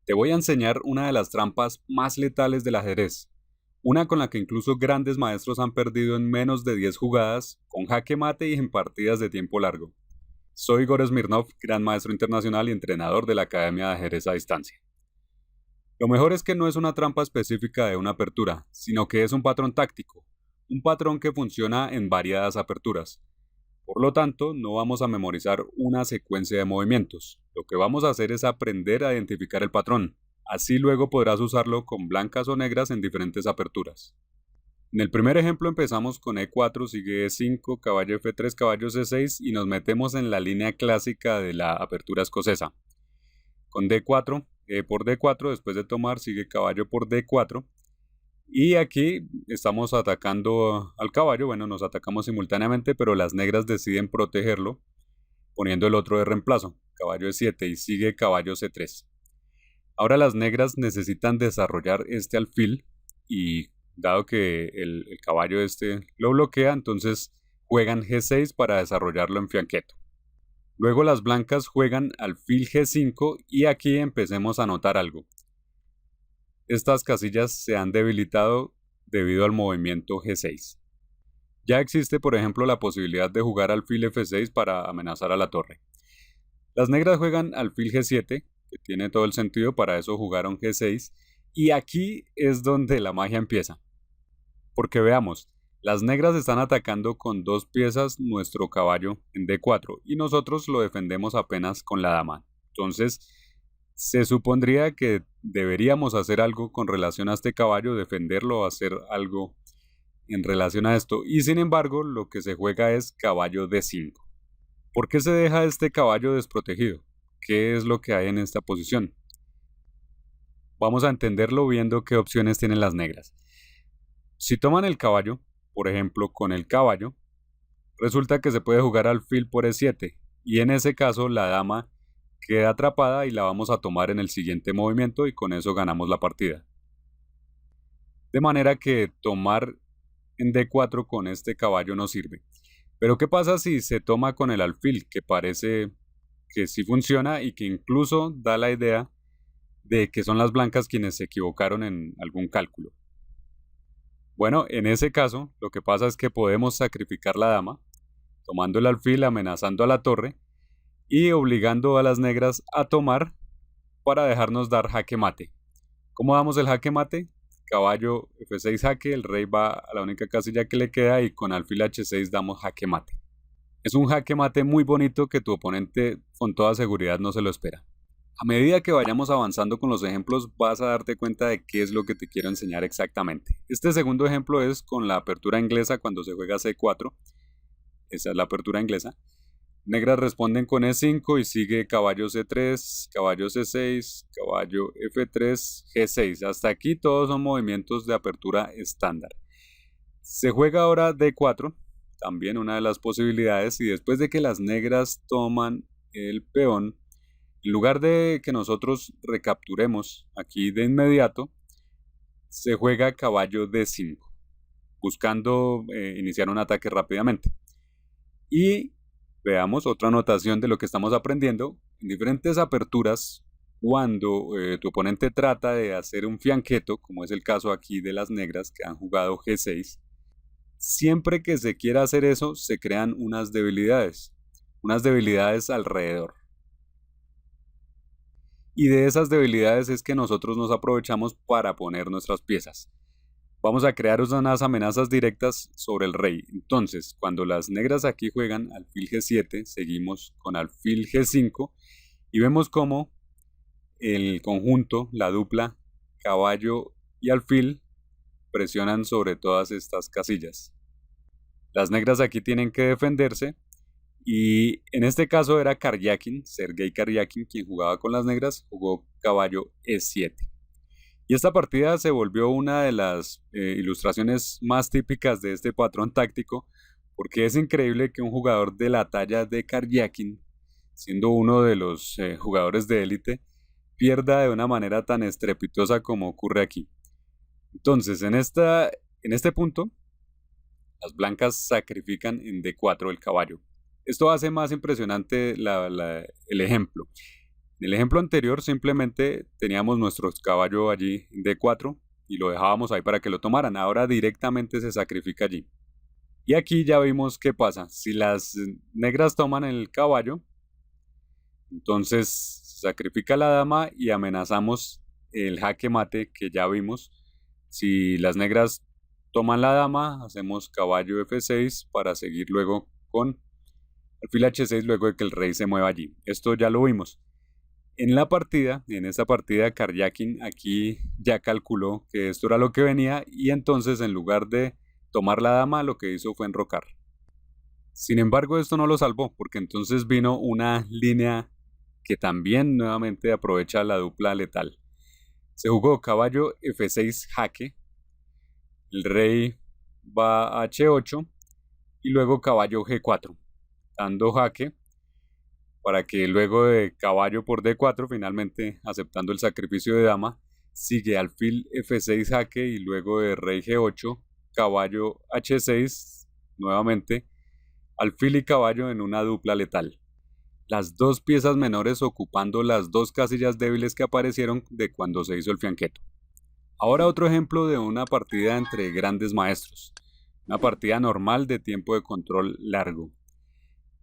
Te voy a enseñar una de las trampas más letales del ajedrez, una con la que incluso grandes maestros han perdido en menos de 10 jugadas, con jaque mate y en partidas de tiempo largo. Soy Igor Smirnov, gran maestro internacional y entrenador de la Academia de Ajedrez a Distancia. Lo mejor es que no es una trampa específica de una apertura, sino que es un patrón táctico, un patrón que funciona en variadas aperturas. Por lo tanto, no vamos a memorizar una secuencia de movimientos. Lo que vamos a hacer es aprender a identificar el patrón. Así luego podrás usarlo con blancas o negras en diferentes aperturas. En el primer ejemplo empezamos con E4, sigue E5, caballo F3, caballo C6 y nos metemos en la línea clásica de la apertura escocesa. Con D4, E por D4, después de tomar sigue caballo por D4. Y aquí estamos atacando al caballo, bueno, nos atacamos simultáneamente, pero las negras deciden protegerlo, poniendo el otro de reemplazo, caballo E7 y sigue caballo C3. Ahora las negras necesitan desarrollar este alfil y dado que el caballo este lo bloquea, entonces juegan G6 para desarrollarlo en fianqueto. Luego las blancas juegan alfil G5 y aquí empecemos a notar algo. Estas casillas se han debilitado debido al movimiento G6. Ya existe, por ejemplo, la posibilidad de jugar alfil F6 para amenazar a la torre. Las negras juegan alfil G7, que tiene todo el sentido, para eso jugaron G6, y aquí es donde la magia empieza. Porque veamos, las negras están atacando con dos piezas nuestro caballo en D4 y nosotros lo defendemos apenas con la dama. Entonces, se supondría que deberíamos hacer algo con relación a este caballo, defenderlo o hacer algo en relación a esto. Y sin embargo, lo que se juega es caballo D5. ¿Por qué se deja este caballo desprotegido? ¿Qué es lo que hay en esta posición? Vamos a entenderlo viendo qué opciones tienen las negras. Si toman el caballo, por ejemplo, con el caballo, resulta que se puede jugar alfil por E7 y en ese caso la dama queda atrapada y la vamos a tomar en el siguiente movimiento y con eso ganamos la partida. De manera que tomar en D4 con este caballo no sirve. Pero ¿qué pasa si se toma con el alfil? Que parece que sí funciona y que incluso da la idea de que son las blancas quienes se equivocaron en algún cálculo. Bueno, en ese caso, lo que pasa es que podemos sacrificar la dama, tomando el alfil, amenazando a la torre y obligando a las negras a tomar para dejarnos dar jaque mate. ¿Cómo damos el jaque mate? Caballo F6 jaque, el rey va a la única casilla que le queda y con alfil H6 damos jaque mate. Es un jaque mate muy bonito que tu oponente con toda seguridad no se lo espera. A medida que vayamos avanzando con los ejemplos vas a darte cuenta de qué es lo que te quiero enseñar exactamente. Este segundo ejemplo es con la apertura inglesa cuando se juega C4. Esa es la apertura inglesa. Negras responden con E5 y sigue caballo C3, caballo C6, caballo F3, G6. Hasta aquí todos son movimientos de apertura estándar. Se juega ahora D4, también una de las posibilidades, y después de que las negras toman el peón, en lugar de que nosotros recapturemos aquí de inmediato, se juega caballo D5, buscando iniciar un ataque rápidamente. Y veamos otra anotación de lo que estamos aprendiendo. En diferentes aperturas, cuando tu oponente trata de hacer un fianqueto, como es el caso aquí de las negras que han jugado G6, siempre que se quiera hacer eso, se crean unas debilidades alrededor. Y de esas debilidades es que nosotros nos aprovechamos para poner nuestras piezas. Vamos a crear unas amenazas directas sobre el rey. Entonces, cuando las negras aquí juegan alfil G7, seguimos con alfil G5 y vemos cómo el conjunto, la dupla, caballo y alfil presionan sobre todas estas casillas. Las negras aquí tienen que defenderse y en este caso era Karyakin, Sergei Karyakin, quien jugaba con las negras, jugó caballo E7. Y esta partida se volvió una de las ilustraciones más típicas de este patrón táctico, porque es increíble que un jugador de la talla de Karyakin, siendo uno de los jugadores de élite, pierda de una manera tan estrepitosa como ocurre aquí. Entonces, en este punto, las blancas sacrifican en D4 el caballo. Esto hace más impresionante el ejemplo. En el ejemplo anterior simplemente teníamos nuestro caballo allí en D4 y lo dejábamos ahí para que lo tomaran. Ahora directamente se sacrifica allí. Y aquí ya vimos qué pasa. Si las negras toman el caballo, entonces se sacrifica la dama y amenazamos el jaque mate que ya vimos. Si las negras toman la dama, hacemos caballo F6 para seguir luego con alfil H6 luego de que el rey se mueva allí. Esto ya lo vimos. En esta partida, Karjakin aquí ya calculó que esto era lo que venía y entonces en lugar de tomar la dama, lo que hizo fue enrocar. Sin embargo, esto no lo salvó, porque entonces vino una línea que también nuevamente aprovecha la dupla letal. Se jugó caballo F6 jaque, el rey va a H8 y luego caballo G4, dando jaque para que luego de caballo por D4, finalmente aceptando el sacrificio de dama, sigue alfil F6 jaque y luego de rey G8, caballo H6, nuevamente alfil y caballo en una dupla letal. Las dos piezas menores ocupando las dos casillas débiles que aparecieron de cuando se hizo el fianqueto. Ahora otro ejemplo de una partida entre grandes maestros. Una partida normal de tiempo de control largo.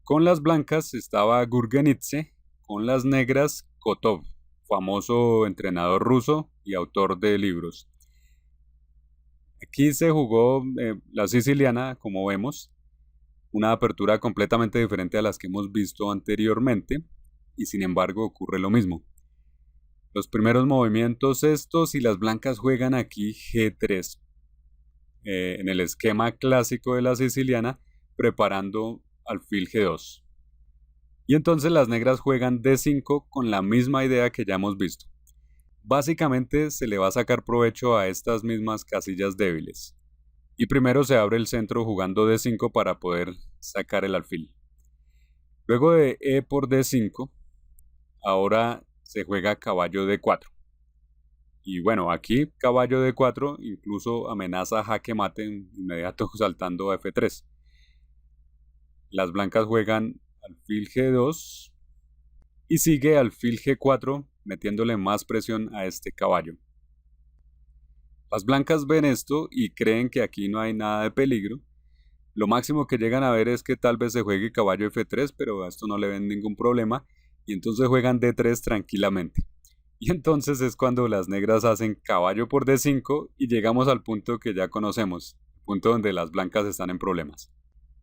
Con las blancas estaba Gurgenidze, con las negras Kotov, famoso entrenador ruso y autor de libros. Aquí se jugó la siciliana, como vemos, una apertura completamente diferente a las que hemos visto anteriormente, y sin embargo ocurre lo mismo. Los primeros movimientos estos y las blancas juegan aquí G3, en el esquema clásico de la siciliana, preparando alfil G2. Y entonces las negras juegan D5 con la misma idea que ya hemos visto. Básicamente se le va a sacar provecho a estas mismas casillas débiles. Y primero se abre el centro jugando D5 para poder sacar el alfil. Luego de E por D5, ahora se juega caballo D4. Y bueno, aquí caballo D4 incluso amenaza jaque mate inmediato saltando a F3. Las blancas juegan alfil G2 y sigue alfil G4 metiéndole más presión a este caballo. Las blancas ven esto y creen que aquí no hay nada de peligro. Lo máximo que llegan a ver es que tal vez se juegue caballo F3, pero a esto no le ven ningún problema y entonces juegan D3 tranquilamente. Y entonces es cuando las negras hacen caballo por D5 y llegamos al punto que ya conocemos, el punto donde las blancas están en problemas.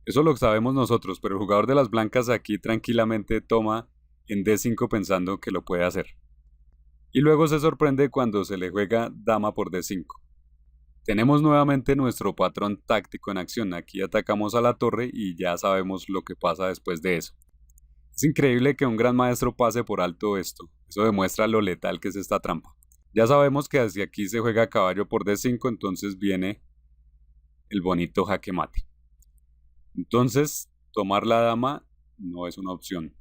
Eso lo sabemos nosotros, pero el jugador de las blancas aquí tranquilamente toma en D5 pensando que lo puede hacer. Y luego se sorprende cuando se le juega dama por D5. Tenemos nuevamente nuestro patrón táctico en acción. Aquí atacamos a la torre y ya sabemos lo que pasa después de eso. Es increíble que un gran maestro pase por alto esto. Eso demuestra lo letal que es esta trampa. Ya sabemos que hacia aquí se juega caballo por D5, entonces viene el bonito jaque mate. Entonces, tomar la dama no es una opción.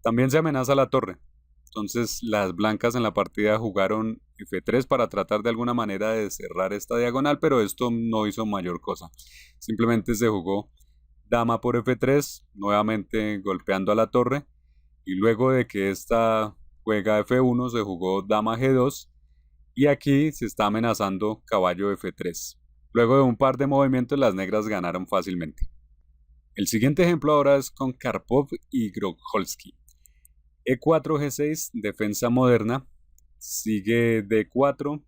También se amenaza la torre. Entonces las blancas en la partida jugaron F3 para tratar de alguna manera de cerrar esta diagonal, pero esto no hizo mayor cosa. Simplemente se jugó dama por F3, nuevamente golpeando a la torre, y luego de que esta juega F1 se jugó dama G2, y aquí se está amenazando caballo F3. Luego de un par de movimientos las negras ganaron fácilmente. El siguiente ejemplo ahora es con Karpov y Grokholski. E4, G6, defensa moderna, sigue D4,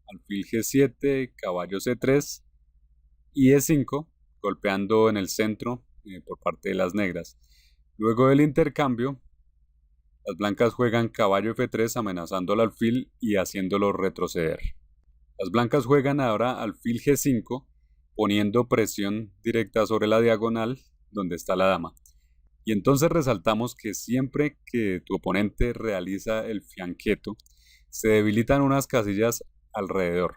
alfil G7, caballo C3 y E5, golpeando en el centro por parte de las negras. Luego del intercambio, las blancas juegan caballo F3 amenazando al alfil y haciéndolo retroceder. Las blancas juegan ahora alfil G5, poniendo presión directa sobre la diagonal donde está la dama. Y entonces resaltamos que siempre que tu oponente realiza el fianqueto, se debilitan unas casillas alrededor.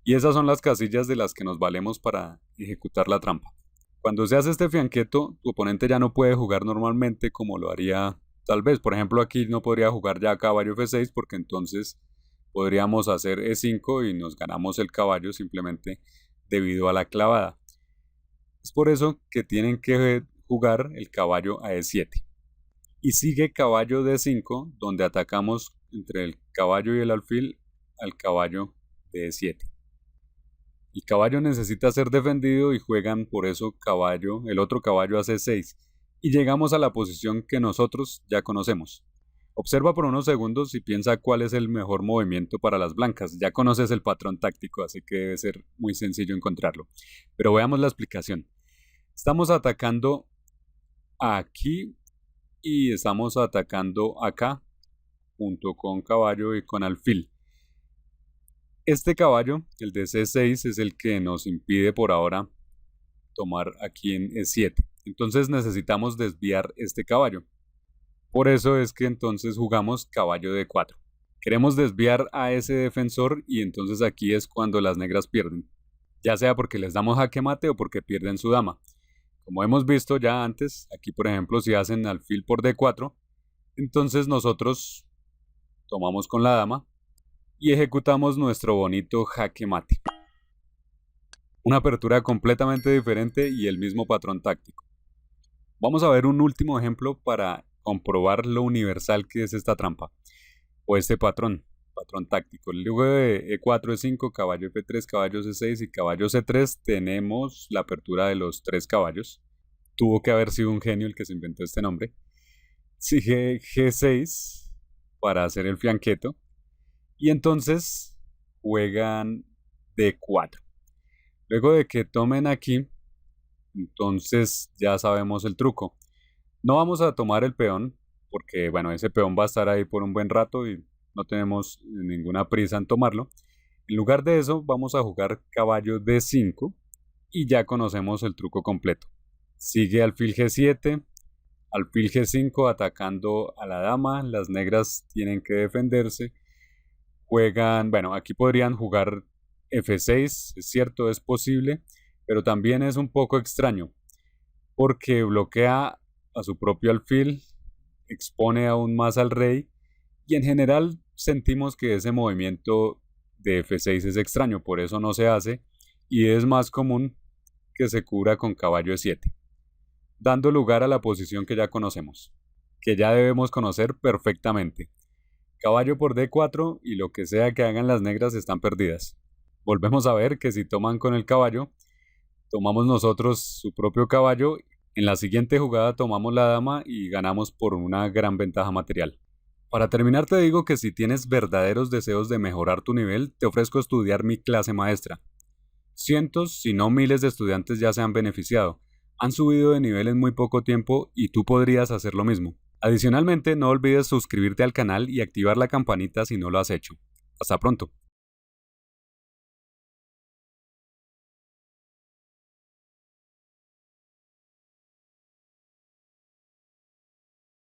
Y esas son las casillas de las que nos valemos para ejecutar la trampa. Cuando se hace este fianqueto, tu oponente ya no puede jugar normalmente como lo haría tal vez. Por ejemplo, aquí no podría jugar ya caballo F6 porque entonces podríamos hacer E5 y nos ganamos el caballo simplemente debido a la clavada. Es por eso que tienen que jugar el caballo a E7. Y sigue caballo D5, donde atacamos entre el caballo y el alfil al caballo de E7. El caballo necesita ser defendido y juegan por eso el otro caballo a C6. Y llegamos a la posición que nosotros ya conocemos. Observa por unos segundos y piensa cuál es el mejor movimiento para las blancas. Ya conoces el patrón táctico, así que debe ser muy sencillo encontrarlo. Pero veamos la explicación. Estamos atacando aquí y estamos atacando acá, junto con caballo y con alfil. Este caballo, el de C6, es el que nos impide por ahora tomar aquí en E7. Entonces necesitamos desviar este caballo. Por eso es que entonces jugamos caballo D4. Queremos desviar a ese defensor y entonces aquí es cuando las negras pierden. Ya sea porque les damos jaque mate o porque pierden su dama. Como hemos visto ya antes, aquí por ejemplo si hacen alfil por D4, entonces nosotros tomamos con la dama y ejecutamos nuestro bonito jaque mate. Una apertura completamente diferente y el mismo patrón táctico. Vamos a ver un último ejemplo para comprobar lo universal que es esta trampa, o este patrón táctico. Luego de E4, E5, caballo F3, caballo C6 y caballo C3 tenemos la apertura de los 3 caballos. Tuvo que haber sido un genio el que se inventó este nombre. Sigue G6 para hacer el fianqueto. Y entonces juegan D4. Luego de que tomen aquí, entonces ya sabemos el truco. No vamos a tomar el peón, porque bueno, ese peón va a estar ahí por un buen rato y no tenemos ninguna prisa en tomarlo. En lugar de eso, vamos a jugar caballo D5 y ya conocemos el truco completo. Sigue alfil G7, alfil G5 atacando a la dama, las negras tienen que defenderse. Juegan, bueno, aquí podrían jugar F6, es cierto, es posible, pero también es un poco extraño, porque bloquea a su propio alfil, expone aún más al rey, y en general sentimos que ese movimiento de F6 es extraño, por eso no se hace, y es más común que se cubra con caballo E7, dando lugar a la posición que ya conocemos, que ya debemos conocer perfectamente. Caballo por D4 y lo que sea que hagan las negras están perdidas. Volvemos a ver que si toman con el caballo, tomamos nosotros su propio caballo. En la siguiente jugada tomamos la dama y ganamos por una gran ventaja material. Para terminar te digo que si tienes verdaderos deseos de mejorar tu nivel, te ofrezco estudiar mi clase maestra. Cientos, si no miles de estudiantes ya se han beneficiado. Han subido de nivel en muy poco tiempo y tú podrías hacer lo mismo. Adicionalmente, no olvides suscribirte al canal y activar la campanita si no lo has hecho. Hasta pronto.